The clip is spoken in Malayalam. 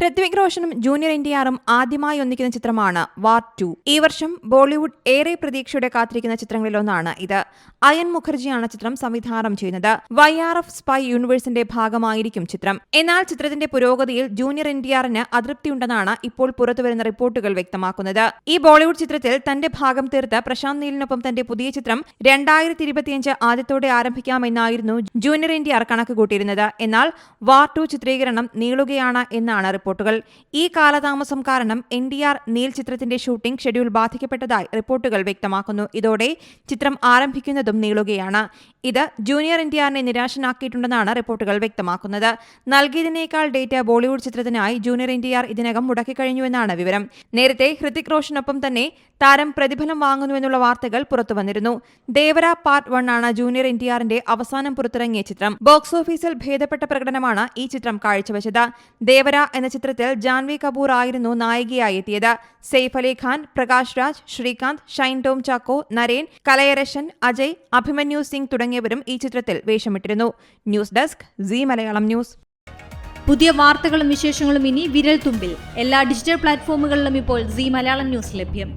ഹൃത്വിക് റോഷനും ജൂനിയർ എൻടിആറും ആദ്യമായി ഒന്നിക്കുന്ന ചിത്രമാണ് വാർ 2. ഈ വർഷം ബോളിവുഡ് ഏറെ പ്രതീക്ഷയോടെ കാത്തിരിക്കുന്ന ചിത്രങ്ങളിലൊന്നാണ് ഇത്. അയൻ മുഖർജിയാണ് ചിത്രം സംവിധാനം ചെയ്യുന്നത്. YRF സ്പൈ യൂണിവേഴ്സിന്റെ ഭാഗമായിരിക്കും ചിത്രം. എന്നാൽ ചിത്രത്തിന്റെ പുരോഗതിയിൽ ജൂനിയർ എൻടിആറിന് അതൃപ്തിയുണ്ടെന്നാണ് ഇപ്പോൾ പുറത്തുവരുന്ന റിപ്പോർട്ടുകൾ വ്യക്തമാക്കുന്നത്. ഈ ബോളിവുഡ് ചിത്രത്തിൽ തന്റെ ഭാഗം തീർത്ത് പ്രശാന്ത് നീലിനൊപ്പം തന്റെ പുതിയ ചിത്രം 2025 ആദ്യത്തോടെ ആരംഭിക്കാമെന്നായിരുന്നു ജൂനിയർ എൻടിആർ കണക്കുകൂട്ടിയിരുന്നത്. എന്നാൽ വാർ 2 ചിത്രീകരണം നീളുകയാണ് എന്നാണ് റിപ്പോർട്ടുകൾ. ഈ കാലതാമസം കാരണം എൻടിആർ നീൽ ചിത്രത്തിന്റെ ഷൂട്ടിംഗ് ഷെഡ്യൂൾ ബാധിക്കപ്പെട്ടതായി റിപ്പോർട്ടുകൾ വ്യക്തമാക്കുന്നു. ഇതോടെ ചിത്രം ആരംഭിക്കുന്നതും നീളുകയാണ്. ഇത് ജൂനിയർ എൻടിആറിനെ നിരാശനാക്കിയിട്ടുണ്ടെന്നാണ് റിപ്പോർട്ടുകൾ വ്യക്തമാക്കുന്നത്. നൽകിയതിനേക്കാൾ ഡേറ്റ ബോളിവുഡ് ചിത്രത്തിനായി ജൂനിയർ എൻടിആർ ഇതിനകം മുടക്കിക്കഴിഞ്ഞുവെന്നാണ് വിവരം. നേരത്തെ ഹൃതിക് റോഷനൊപ്പം തന്നെ താരം പ്രതിഫലം വാങ്ങുന്നുവെന്നുള്ള വാർത്തകൾ പുറത്തുവന്നിരുന്നു. ദേവര പാർട്ട് 1 ആണ് ജൂനിയർ എൻടിആറിന്റെ അവസാനം പുറത്തിറങ്ങിയ ചിത്രം. ബോക്സ് ഓഫീസിൽ ഭേദപ്പെട്ട പ്രകടനമാണ് ഈ ചിത്രം കാഴ്ചവെച്ചത്. ദേവര എന്ന ചിത്രത്തിൽ ജാൻവി കപൂർ ആയിരുന്നു നായികയായി എത്തിയത്. സെയ്ഫ് അലി ഖാൻ, പ്രകാശ് രാജ്, ശ്രീകാന്ത്, ഷൈൻ ടോം ചാക്കോ, നരേൻ, കലയരശൻ, അജയ്, അഭിമന്യു സിംഗ് തുടങ്ങിയവരും ഈ ചിത്രത്തിൽ വേഷമിട്ടിരുന്നു. News desk Zee Malayalam news. പുതിയ വാർത്തകളും വിശേഷങ്ങളും ഇനി വിരൽ തുമ്പിൽ. എല്ലാ ഡിജിറ്റൽ പ്ലാറ്റ്ഫോമുകളിലും ഇപ്പോൾ സീ മലയാളം ന്യൂസ് ലഭ്യം.